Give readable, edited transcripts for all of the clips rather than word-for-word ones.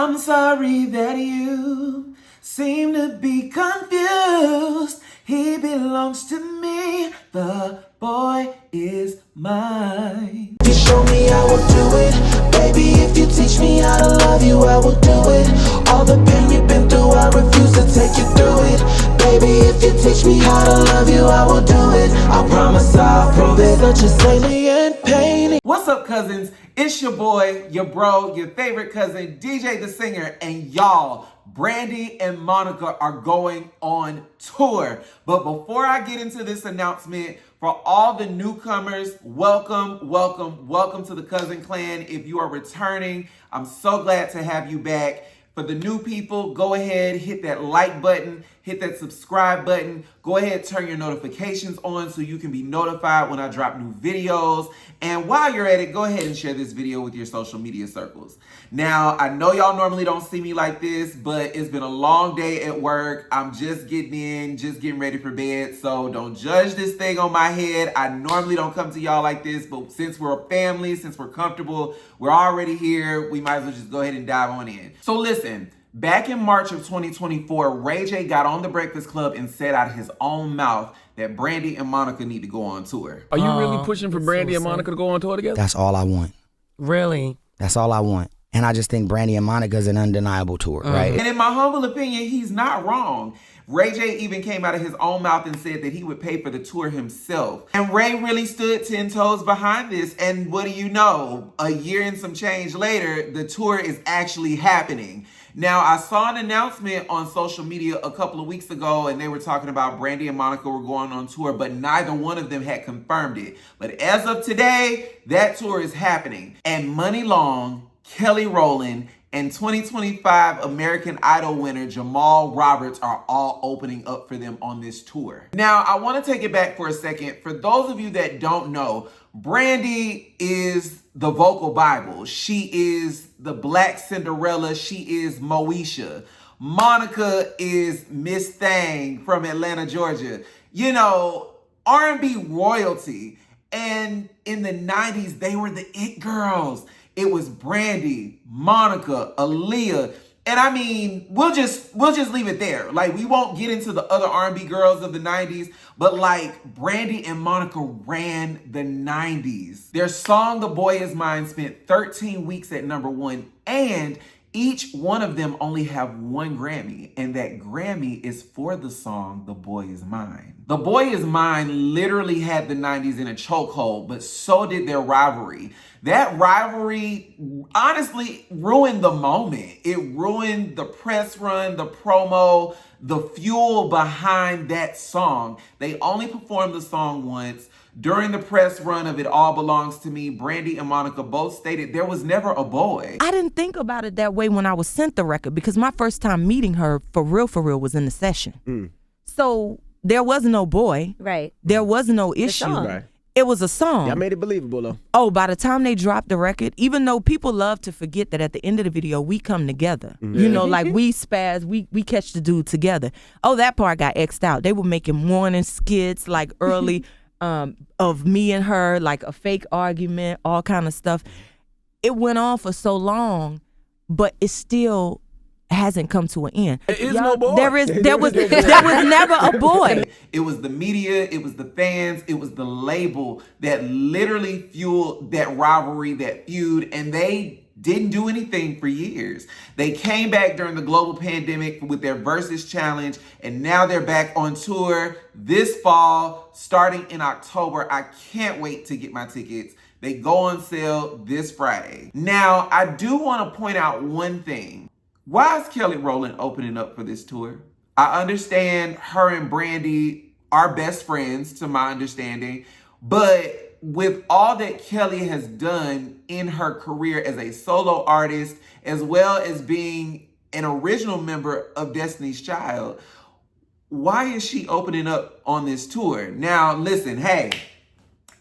I'm sorry that you seem to be confused. He belongs to me, the boy is mine. If you show me, I will do it. Baby, if you teach me how to love you, I will do it. All the pain you've been through, I refuse to take you through it. Baby, if you teach me how to love you, I will do it. I promise I'll prove it. Such a salient pain. What's up, cousins? It's your boy, your bro, your favorite cousin, DJ the Singer, and y'all, Brandy and Monica are going on tour. But before I get into this announcement, for all the newcomers, welcome, welcome, welcome to the Cousin Clan. If you are returning, I'm so glad to have you back. For the new people, go ahead, hit that like button, hit that subscribe button. Go ahead, turn your notifications on so you can be notified when I drop new videos. And while you're at it, go ahead and share this video with your social media circles. Now, I know y'all normally don't see me like this, but it's been a long day at work. I'm just getting ready for bed. So don't judge this thing on my head. I normally don't come to y'all like this, but since we're a family, since we're comfortable, we're already here, we might as well just go ahead and dive on in. So listen, back in March of 2024, Ray J got on The Breakfast Club and said out of his own mouth that Brandy and Monica need to go on tour. Are you really pushing for Brandy and Monica to go on tour together? That's all I want. Really? That's all I want. And I just think Brandy and Monica is an undeniable tour, right? And in my humble opinion, he's not wrong. Ray J even came out of his own mouth and said that he would pay for the tour himself. And Ray really stood 10 toes behind this. And what do you know? A year and some change later, the tour is actually happening. Now, I saw an announcement on social media a couple of weeks ago, and they were talking about Brandy and Monica were going on tour, but neither one of them had confirmed it. But as of today, that tour is happening. And Money Long, Kelly Rowland, and 2025 American Idol winner Jamal Roberts are all opening up for them on this tour. Now, I want to take it back for a second. For those of you that don't know, Brandy is the vocal Bible. She is the Black Cinderella. She is Moesha. Monica is Miss Thang from Atlanta, Georgia. You know, R&B royalty. And in the 90s, they were the it girls. It was Brandy, Monica, Aaliyah, and I mean, we'll just leave it there. Like, we won't get into the other R&B girls of the 90s, but like, Brandy and Monica ran the 90s. Their song, The Boy Is Mine, spent 13 weeks at #1, and each one of them only have one Grammy, and that Grammy is for the song, The Boy Is Mine. The Boy Is Mine literally had the 90s in a chokehold, but so did their rivalry. That rivalry honestly ruined the moment. It ruined the press run, the promo, the fuel behind that song. They only performed the song once. During the press run of It All Belongs to Me, Brandy and Monica both stated there was never a boy. I didn't think about it that way when I was sent the record because my first time meeting her for real was in the session. So there was no boy. Right. There was no issue. Right. It was a song. Y'all made it believable, though. Oh, by the time they dropped the record, even though people love to forget that at the end of the video, we come together. You know, like we spaz, we catch the dude together. Oh, that part got X'd out. They were making morning skits like early of me and her, like a fake argument, all kind of stuff. It went on for so long, but it still hasn't come to an end. There is no boy. There was never a boy. It was the media, it was the fans, it was the label that literally fueled that rivalry, that feud, and they didn't do anything for years. They came back during the global pandemic with their Versus Challenge, and now they're back on tour this fall, starting in October. I can't wait to get my tickets. They go on sale this Friday. Now, I do want to point out one thing. Why is Kelly Rowland opening up for this tour? I understand her and Brandy are best friends, to my understanding, but with all that Kelly has done in her career as a solo artist, as well as being an original member of Destiny's Child, why is she opening up on this tour? Now, listen, hey,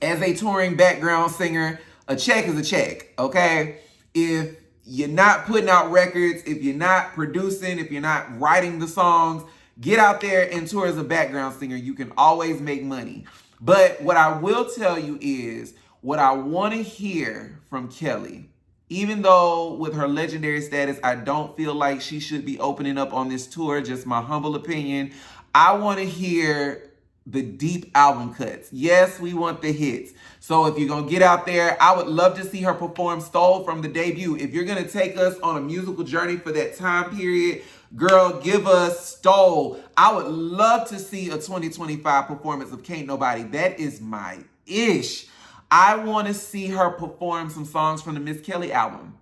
as a touring background singer, a check is a check, okay? If you're not putting out records, if you're not producing, if you're not writing the songs, get out there and tour as a background singer. You can always make money. But what I will tell you is, what I want to hear from Kelly Even though with her legendary status, I don't feel like she should be opening up on this tour, just my humble opinion. I want to hear the deep album cuts. Yes, we want the hits. So if you're going to get out there, I would love to see her perform Stole from the debut. If you're going to take us on a musical journey for that time period, girl, give us Stole. I would love to see a 2025 performance of Can't Nobody. That is my ish. I want to see her perform some songs from the Miss Kelly album.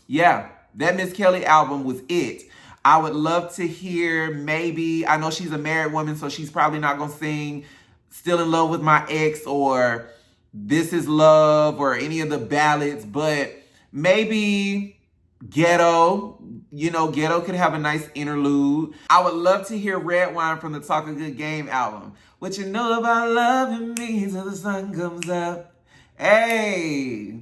Yeah, that Miss Kelly album was it. I would love to hear maybe, I know she's a married woman, so she's probably not going to sing Still in Love with My Ex or This Is Love or any of the ballads, but maybe Ghetto. You know, Ghetto could have a nice interlude. I would love to hear Red Wine from the Talk a Good Game album. What you know about loving me till the sun comes up. Hey.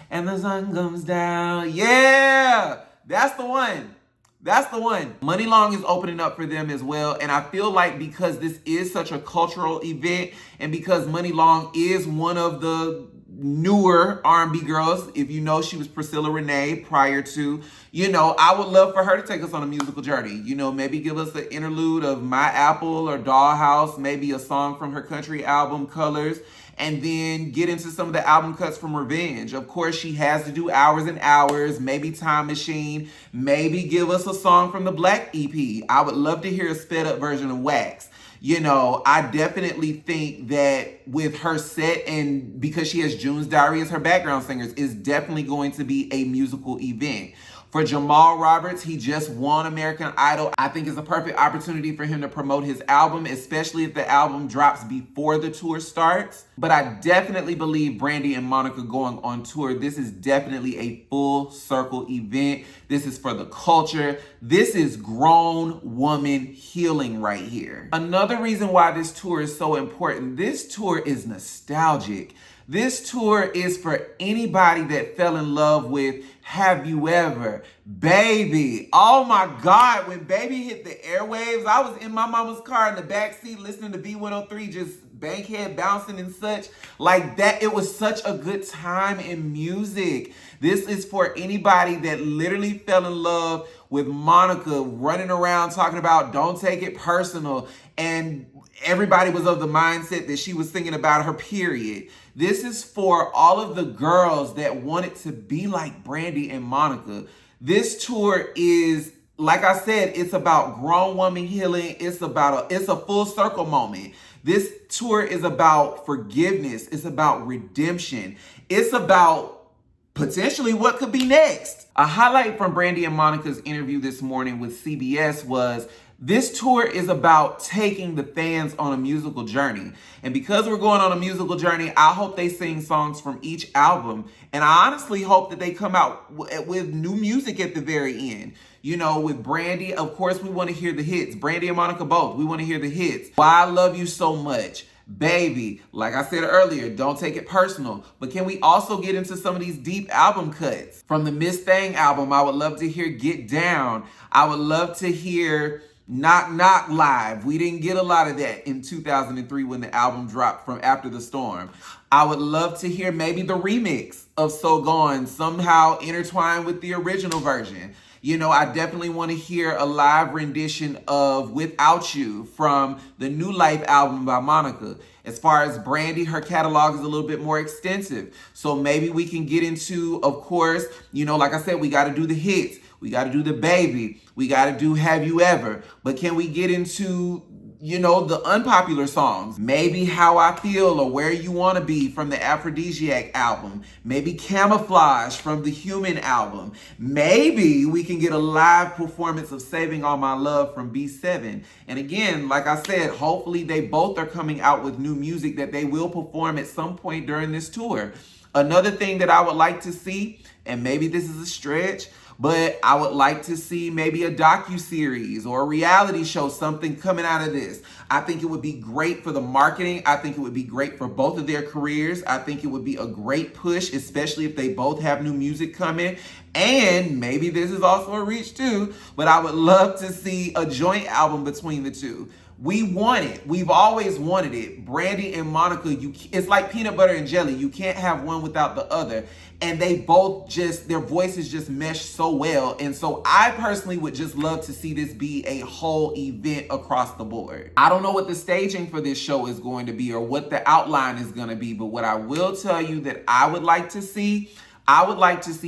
And the sun comes down. Yeah. That's the one. That's the one. Money Long is opening up for them as well. And I feel like because this is such a cultural event and because Money Long is one of the newer R&B girls, if you know, she was Priscilla Renee prior to, you know, I would love for her to take us on a musical journey. You know, maybe give us an interlude of My Apple or Dollhouse, maybe a song from her country album, Colors, and then get into some of the album cuts from Revenge. Of course, she has to do Hours and Hours, maybe Time Machine, maybe give us a song from the Black EP. I would love to hear a sped up version of Wax. You know, I definitely think that with her set and because she has June's Diary as her background singers, is definitely going to be a musical event. For Jamal Roberts, he just won American Idol. I think it's a perfect opportunity for him to promote his album, especially if the album drops before the tour starts. But I definitely believe Brandy and Monica going on tour, this is definitely a full circle event. This is for the culture. This is grown woman healing right here. Another reason why this tour is so important, this tour is nostalgic. This tour is for anybody that fell in love with Have You Ever? Baby. Oh my God, when Baby hit the airwaves, I was in my mama's car in the backseat listening to B103, just bankhead bouncing and such. Like that, it was such a good time in music. This is for anybody that literally fell in love with Monica running around talking about don't take it personal. And everybody was of the mindset that she was singing about her period. This is for all of the girls that wanted to be like Brandy and Monica. This tour is, like I said, it's about grown woman healing. It's a full circle moment. This tour is about forgiveness. It's about redemption. It's about potentially what could be next. A highlight from Brandy and Monica's interview this morning with CBS was this tour is about taking the fans on a musical journey. And because we're going on a musical journey, I hope they sing songs from each album. And I honestly hope that they come out with new music at the very end. You know, with Brandy, of course, we want to hear the hits. Brandy and Monica both, we want to hear the hits. Why I Love You So Much. Baby, like I said earlier, Don't Take It Personal. But can we also get into some of these deep album cuts? From the Miss Thang album, I would love to hear Get Down. I would love to hear Knock Knock Live. We didn't get a lot of that in 2003 when the album dropped from After the Storm. I would love to hear maybe the remix of So Gone somehow intertwined with the original version. You know, I definitely want to hear a live rendition of Without You from the New Life album by Monica. As far as Brandy, her catalog is a little bit more extensive. So maybe we can get into, of course, you know, like I said, we got to do the hits. We got to do the Baby. We got to do Have You Ever? But can we get into, you know, the unpopular songs? Maybe How I Feel or Where You Want to Be from the Aphrodisiac album. Maybe Camouflage from the Human album. Maybe we can get a live performance of Saving All My Love from B7. And again, like I said, hopefully they both are coming out with new music that they will perform at some point during this tour. Another thing that I would like to see, and maybe this is a stretch, but I would like to see maybe a docuseries or a reality show, something coming out of this. I think it would be great for the marketing. I think it would be great for both of their careers. I think it would be a great push, especially if they both have new music coming. And maybe this is also a reach too, but I would love to see a joint album between the two. We want it. We've always wanted it. Brandy and Monica, it's like peanut butter and jelly. You can't have one without the other. And they both their voices just mesh so well. And so I personally would just love to see this be a whole event across the board. I don't know what the staging for this show is going to be or what the outline is going to be, but what I will tell you that I would like to see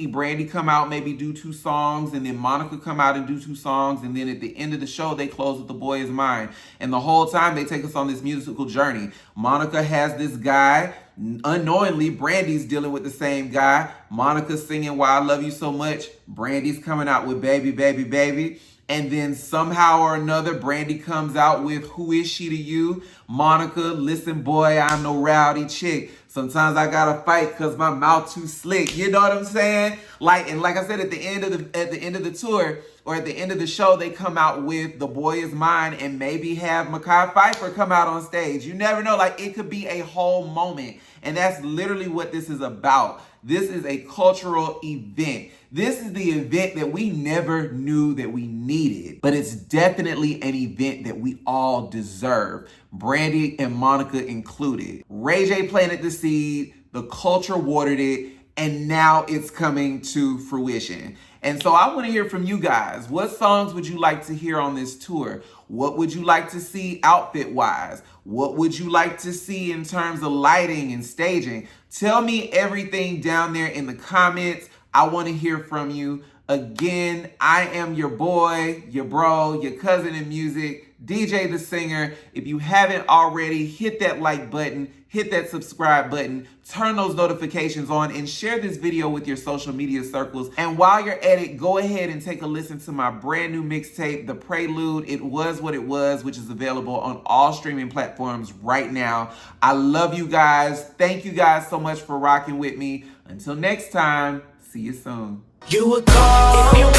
Brandy come out, maybe do 2 songs, and then Monica come out and do 2 songs, and then at the end of the show, they close with The Boy Is Mine. And the whole time, they take us on this musical journey. Monica has this guy. Unknowingly, Brandy's dealing with the same guy. Monica's singing Why I Love You So Much. Brandy's coming out with Baby, Baby, Baby. And then somehow or another, Brandy comes out with Who Is She to You? Monica, listen, boy, I'm no rowdy chick. Sometimes I gotta fight because my mouth too slick. You know what I'm saying? Like I said, at the end of the tour or at the end of the show, they come out with The Boy Is Mine and maybe have Mekhi Phifer come out on stage. You never know. Like, it could be a whole moment. And that's literally what this is about. This is a cultural event. This is the event that we never knew that we needed, but it's definitely an event that we all deserve. Brandy and Monica included. Ray J planted the seed, the culture watered it, and now it's coming to fruition. And so I want to hear from you guys. What songs would you like to hear on this tour? What would you like to see outfit-wise? What would you like to see in terms of lighting and staging? Tell me everything down there in the comments. I want to hear from you. Again, I am your boy, your bro, your cousin in music, DJ the Singer. If you haven't already, hit that like button, hit that subscribe button, turn those notifications on, and share this video with your social media circles. And while you're at it, go ahead and take a listen to my brand new mixtape, The Prelude, It Was What It Was, which is available on all streaming platforms right now. I love you guys. Thank you guys so much for rocking with me. Until next time, see you soon. You would call if you